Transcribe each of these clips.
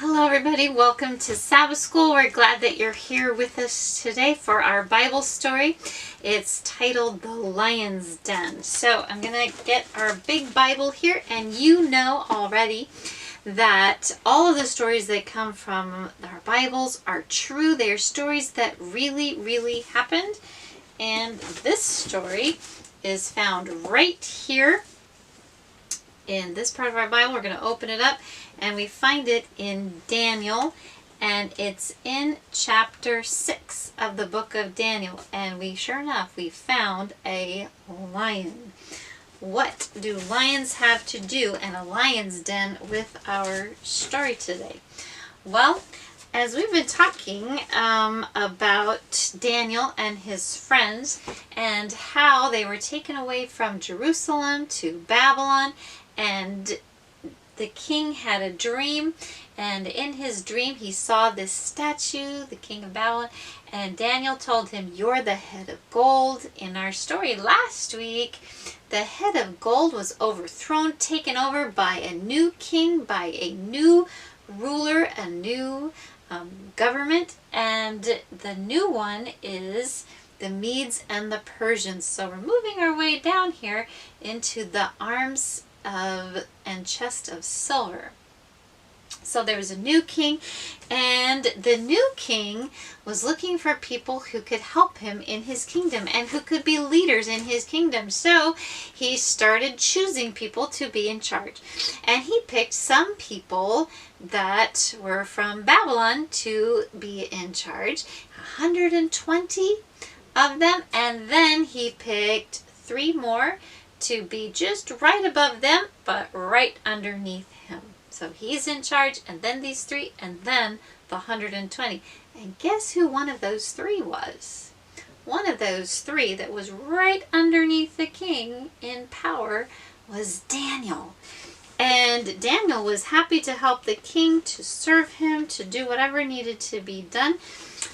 Hello everybody, welcome to Sabbath School. We're glad that you're here with us today for our Bible story. It's titled The Lion's Den. So I'm going to get our big Bible here, and you know already that all of the stories that come from our Bibles are true. They are stories that really happened. And this story is found right here in this part of our Bible. We're going to open it up and we find it in Daniel, and it's in chapter 6 of the book of Daniel. And we sure enough, we found a lion. What do lions have to do in a lion's den with our story today? Well, as we've been talking about Daniel and his friends and how they were taken away from Jerusalem to Babylon, and the king had a dream, and in his dream he saw this statue, the king of Babylon, and Daniel told him, "You're the head of gold." In our story last week, the head of gold was overthrown, taken over by a new king, by a new ruler, a new government, and the new one is the Medes and the Persians. So we're moving our way down here into the arms of and chest of silver. So there was a new king, and the new king was looking for people who could help him in his kingdom and who could be leaders in his kingdom. So he started choosing people to be in charge, and he picked some people that were from Babylon to be in charge, 120 of them, and then he picked 3 more to be just right above them, but right underneath him. So he's in charge, and then these 3, and then the 120. And guess who one of those 3 was? One of those 3 that was right underneath the king in power was Daniel. And Daniel was happy to help the king, to serve him, to do whatever needed to be done.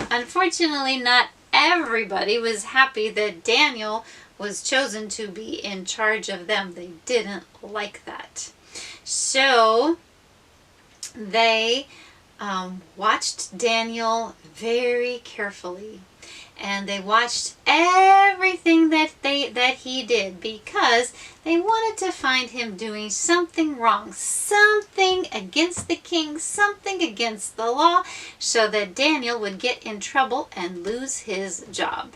Unfortunately, not everybody was happy that Daniel was chosen to be in charge of them. They didn't like that. So they watched Daniel very carefully, and they watched everything that he did, because they wanted to find him doing something wrong, something against the king, something against the law, so that Daniel would get in trouble and lose his job.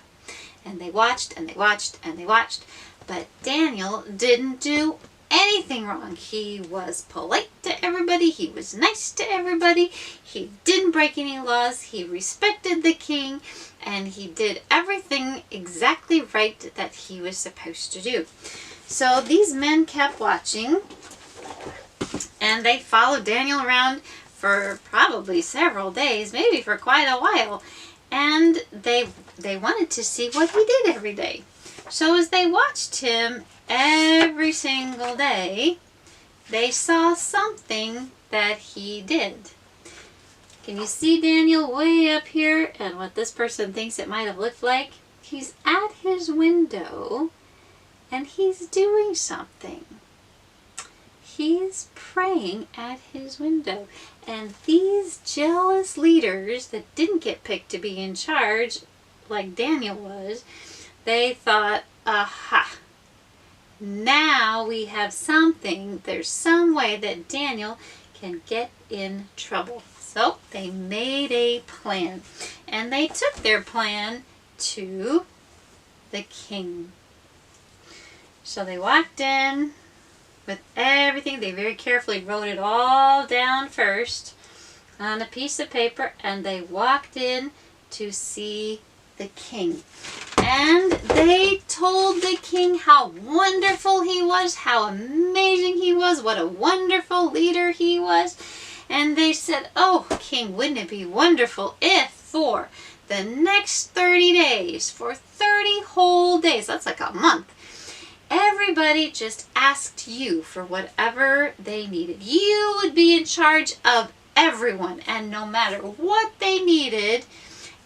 And they watched and they watched and they watched, but Daniel didn't do anything wrong. He was polite to everybody. He was nice to everybody. He didn't break any laws. He respected the king, and he did everything exactly right that he was supposed to do. So these men kept watching, and they followed Daniel around for probably several days, maybe for quite a while. And they wanted to see what he did every day. So as they watched him every single day, they saw something that he did. Can you see Daniel way up here? And what this person thinks it might have looked like? He's at his window and he's doing something. He's praying at his window. And these jealous leaders that didn't get picked to be in charge, like Daniel was, they thought, aha, now we have something. There's some way that Daniel can get in trouble. So they made a plan. And they took their plan to the king. So they walked in with everything. They very carefully wrote it all down first on a piece of paper, and they walked in to see the king. And they told the king how wonderful he was, how amazing he was, what a wonderful leader he was. And they said, "Oh, king, wouldn't it be wonderful if for the next 30 days, for 30 whole days, that's like a month, everybody just asked you for whatever they needed. You would be in charge of everyone, and no matter what they needed,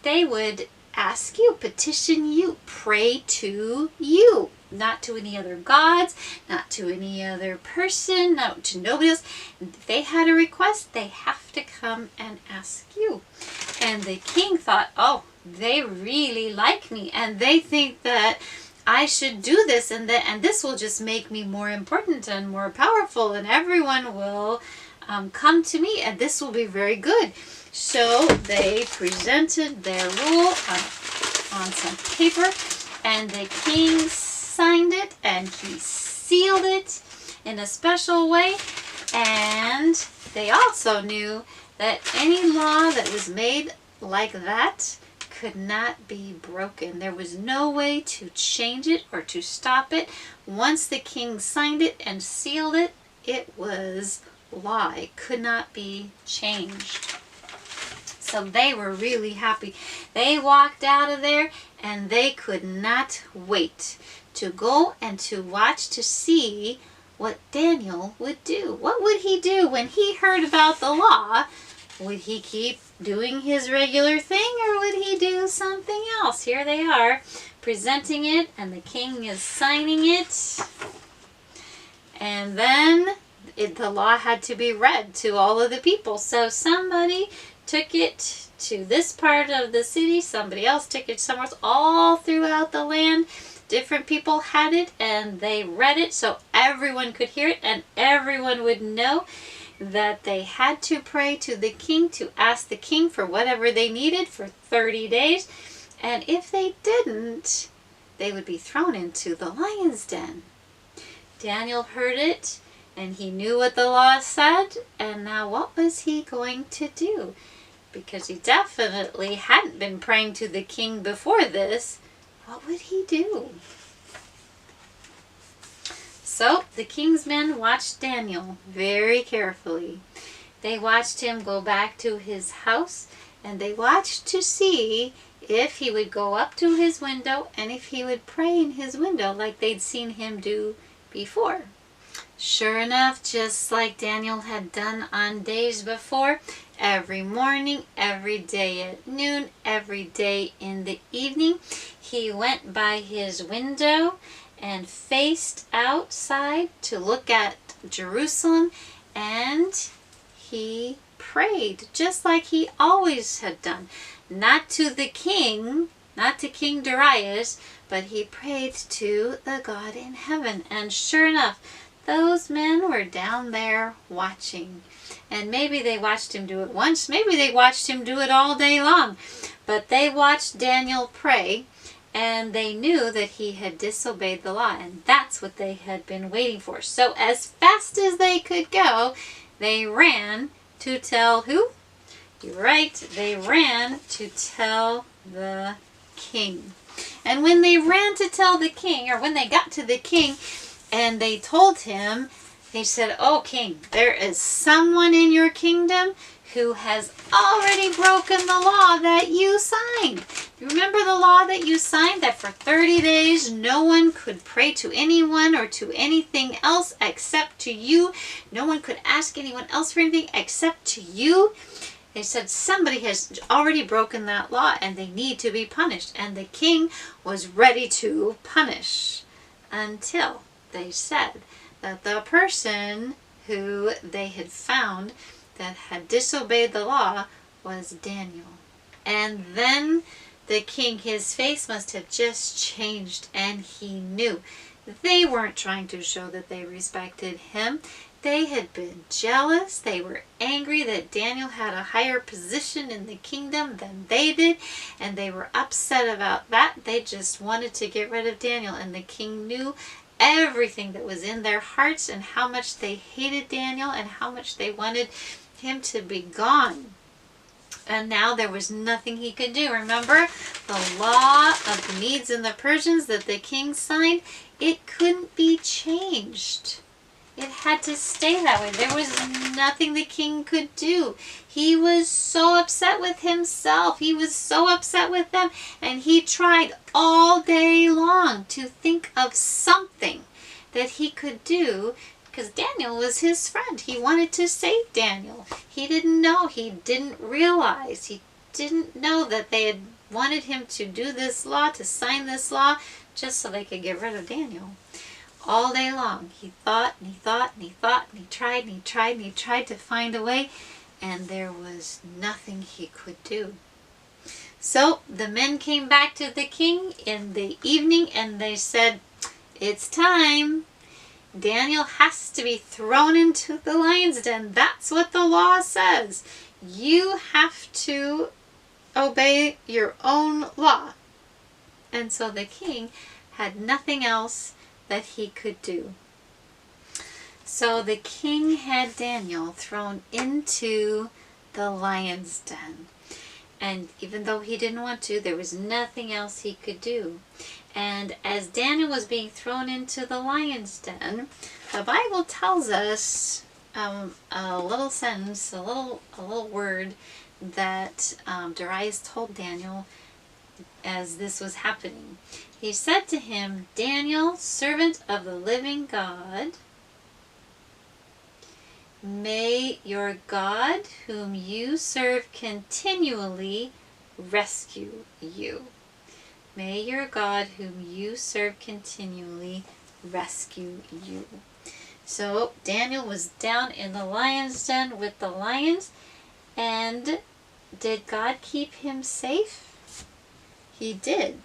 they would ask you, petition you, pray to you. Not to any other gods, not to any other person, not to nobody else. If they had a request, they have to come come and ask you. And the king thought, oh, they really like me and they think that I should do this, and this will just make me more important and more powerful, and everyone will come to me, and this will be very good. So they presented their rule on some paper, and the king signed it, and he sealed it in a special way. And they also knew that any law that was made like that could not be broken. There was no way to change it or to stop it. Once the king signed it and sealed it, it was law. It could not be changed. So they were really happy. They walked out of there and they could not wait to go and to watch to see what Daniel would do. What would he do when he heard about the law? Would he keep doing his regular thing, or would he do something else? Here they are presenting it, and the king is signing it. And then the law had to be read to all of the people. So somebody took it to this part of the city, somebody else took it somewhere else, all throughout the land. Different people had it, and they read it so everyone could hear it, and everyone would know that they had to pray to the king, to ask the king for whatever they needed for 30 days. And if they didn't, they would be thrown into the lion's den. Daniel heard it, and he knew what the law said, and now what was he going to do? Because he definitely hadn't been praying to the king before this. What would he do? So the king's men watched Daniel very carefully. They watched him go back to his house, and they watched to see if he would go up to his window and if he would pray in his window like they'd seen him do before. Sure enough, just like Daniel had done on days before, every morning, every day at noon, every day in the evening, he went by his window and faced outside to look at Jerusalem, and he prayed just like he always had done. Not to the king, not to King Darius, but he prayed to the God in heaven. And sure enough, those men were down there watching. And maybe they watched him do it once, maybe they watched him do it all day long. But they watched Daniel pray, and they knew that he had disobeyed the law, and that's what they had been waiting for. So as fast as they could go, they ran to tell who? You're right, they ran to tell the king. And when they ran to tell the king, or when they got to the king and they told him, they said, "Oh, king, there is someone in your kingdom who has already broken the law that you signed. You remember the law that you signed, that for 30 days no one could pray to anyone or to anything else except to you. No one could ask anyone else for anything except to you." They said somebody has already broken that law and they need to be punished. And the king was ready to punish until they said that the person who they had found that had disobeyed the law was Daniel. And then the king, his face must have just changed, and he knew they weren't trying to show that they respected him. They had been jealous. They were angry that Daniel had a higher position in the kingdom than they did, and they were upset about that. They just wanted to get rid of Daniel, and the king knew everything that was in their hearts and how much they hated Daniel and how much they wanted him to be gone. And now there was nothing he could do. Remember the law of the Medes and the Persians that the king signed? It couldn't be changed. It had to stay that way. There was nothing the king could do. He was so upset with himself. He was so upset with them. And he tried all day long to think of something that he could do, because Daniel was his friend. He wanted to save Daniel. He didn't know. He didn't realize. He didn't know that they had wanted him to do this law, to sign this law, just so they could get rid of Daniel. All day long, he thought and he thought and he thought and he tried and he tried and he tried to find a way, and there was nothing he could do. So the men came back to the king in the evening and they said, "It's time. Daniel has to be thrown into the lion's den. That's what the law says. You have to obey your own law." And so the king had nothing else that he could do. So the king had Daniel thrown into the lion's den. And even though he didn't want to, there was nothing else he could do. And as Daniel was being thrown into the lion's den, the Bible tells us a little sentence, a little word that Darius told Daniel as this was happening. He said to him, "Daniel, servant of the living God, may your God, whom you serve continually, rescue you." May your God, whom you serve continually, rescue you. So Daniel was down in the lion's den with the lions, and did God keep him safe? He did.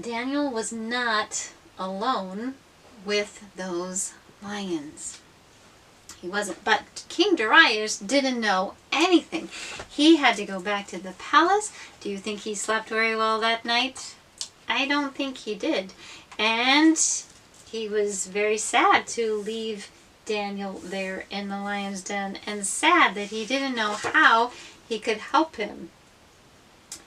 Daniel was not alone with those lions. He wasn't. But King Darius didn't know anything. He had to go back to the palace. Do you think he slept very well that night? I don't think he did. And he was very sad to leave Daniel there in the lion's den, and sad that he didn't know how he could help him.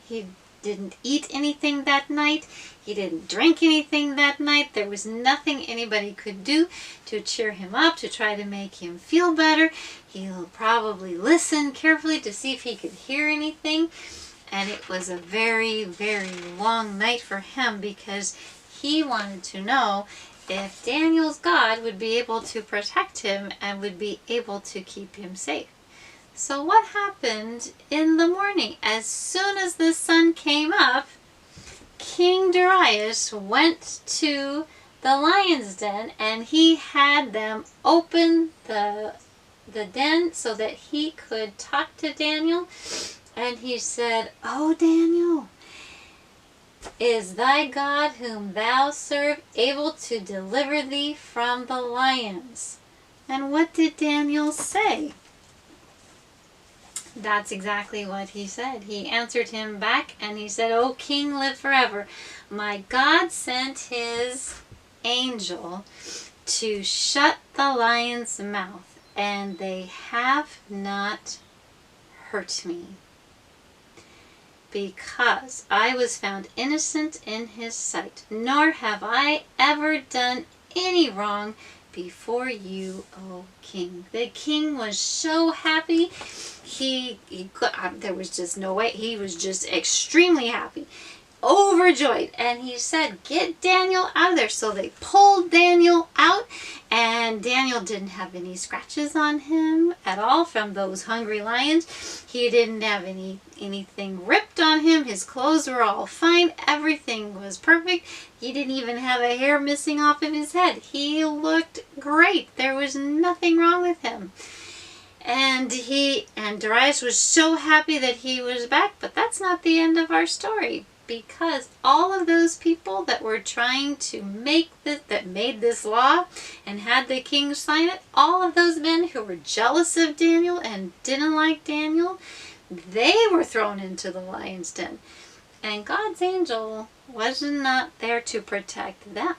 He didn't eat anything that night. He didn't drink anything that night. There was nothing anybody could do to cheer him up, to try to make him feel better. He'll probably listen carefully to see if he could hear anything. And it was a very, very long night for him, because he wanted to know if Daniel's God would be able to protect him and would be able to keep him safe. So what happened in the morning? As soon as the sun came up, King Darius went to the lion's den, and he had them open the den so that he could talk to Daniel. And he said, "Oh, Daniel, is thy God whom thou serve able to deliver thee from the lions?" And what did Daniel say? That's exactly what he said. He answered him back and he said, "O king, live forever. My God sent his angel to shut the lion's mouth, and they have not hurt me, because I was found innocent in his sight, nor have I ever done any wrong before you, O king." The king was so happy. There was just no way. He was just extremely happy, overjoyed. And he said, "Get Daniel out of there." So they pulled Daniel out, and Daniel didn't have any scratches on him at all from those hungry lions. He didn't have anything ripped on him. His clothes were all fine. Everything was perfect. He didn't even have a hair missing off of his head. He looked great. There was nothing wrong with him. And Darius was so happy that he was back. But that's not the end of our story, because all of those people that were trying to make this, that made this law and had the king sign it, all of those men who were jealous of Daniel and didn't like Daniel, they were thrown into the lion's den. And God's angel was not there to protect them.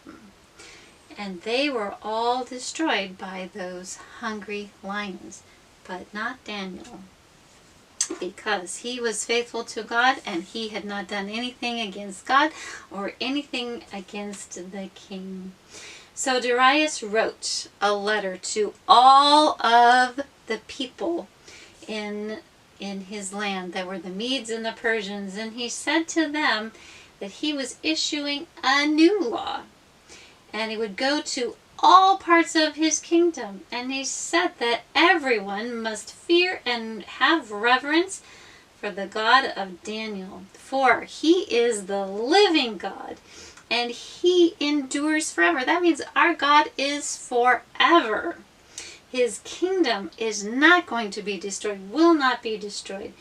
And they were all destroyed by those hungry lions, but not Daniel, because he was faithful to God and he had not done anything against God or anything against the king. So Darius wrote a letter to all of the people in his land that were the Medes and the Persians, and he said to them that he was issuing a new law, and it would go to all parts of his kingdom. And he said that everyone must fear and have reverence for the God of Daniel, for he is the living God, and he endures forever. That means our God is forever. His kingdom is not going to be destroyed, will not be destroyed.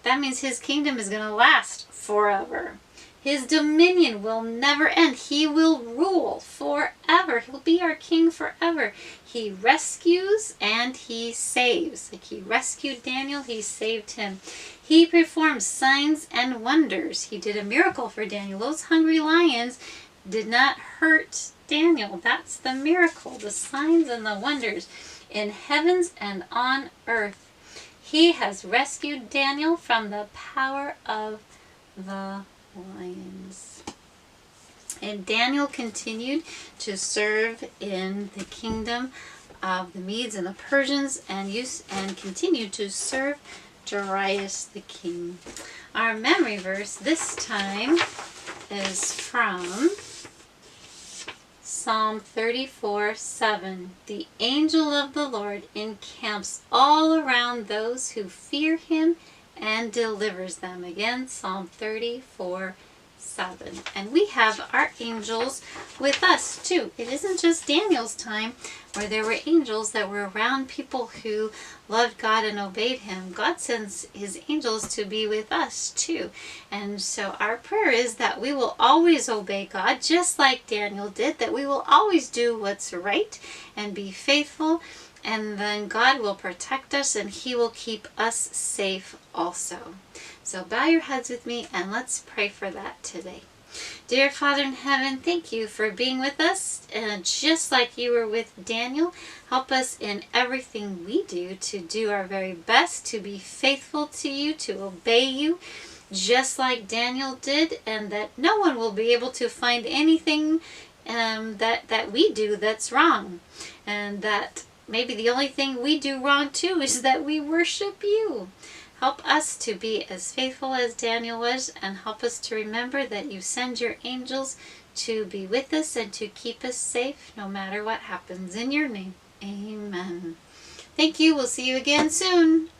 That means his kingdom is going to last forever. His dominion will never end. He will rule forever. He'll be our king forever. He rescues and he saves. Like he rescued Daniel, he saved him. He performs signs and wonders. He did a miracle for Daniel. Those hungry lions did not hurt Daniel. That's the miracle, the signs and the wonders in heavens and on earth. He has rescued Daniel from the power of the lions. And Daniel continued to serve in the kingdom of the Medes and the Persians and continued to serve Darius the king. Our memory verse this time is from Psalm 34:7. The angel of the Lord encamps all around those who fear him and delivers them. Again, Psalm 34:7. And we have our angels with us too. It isn't just Daniel's time where there were angels that were around people who loved God and obeyed him. God sends his angels to be with us too. And so our prayer is that we will always obey God just like Daniel did, that we will always do what's right and be faithful, and then God will protect us and he will keep us safe also. So bow your heads with me and let's pray for that today. Dear Father in heaven, thank you for being with us, and just like you were with Daniel, help us in everything we do to do our very best, to be faithful to you, to obey you, just like Daniel did, and that no one will be able to find anything that we do that's wrong, and that maybe the only thing we do wrong too is that we worship you. Help us to be as faithful as Daniel was, and help us to remember that you send your angels to be with us and to keep us safe no matter what happens. In your name, amen. Thank you. We'll see you again soon.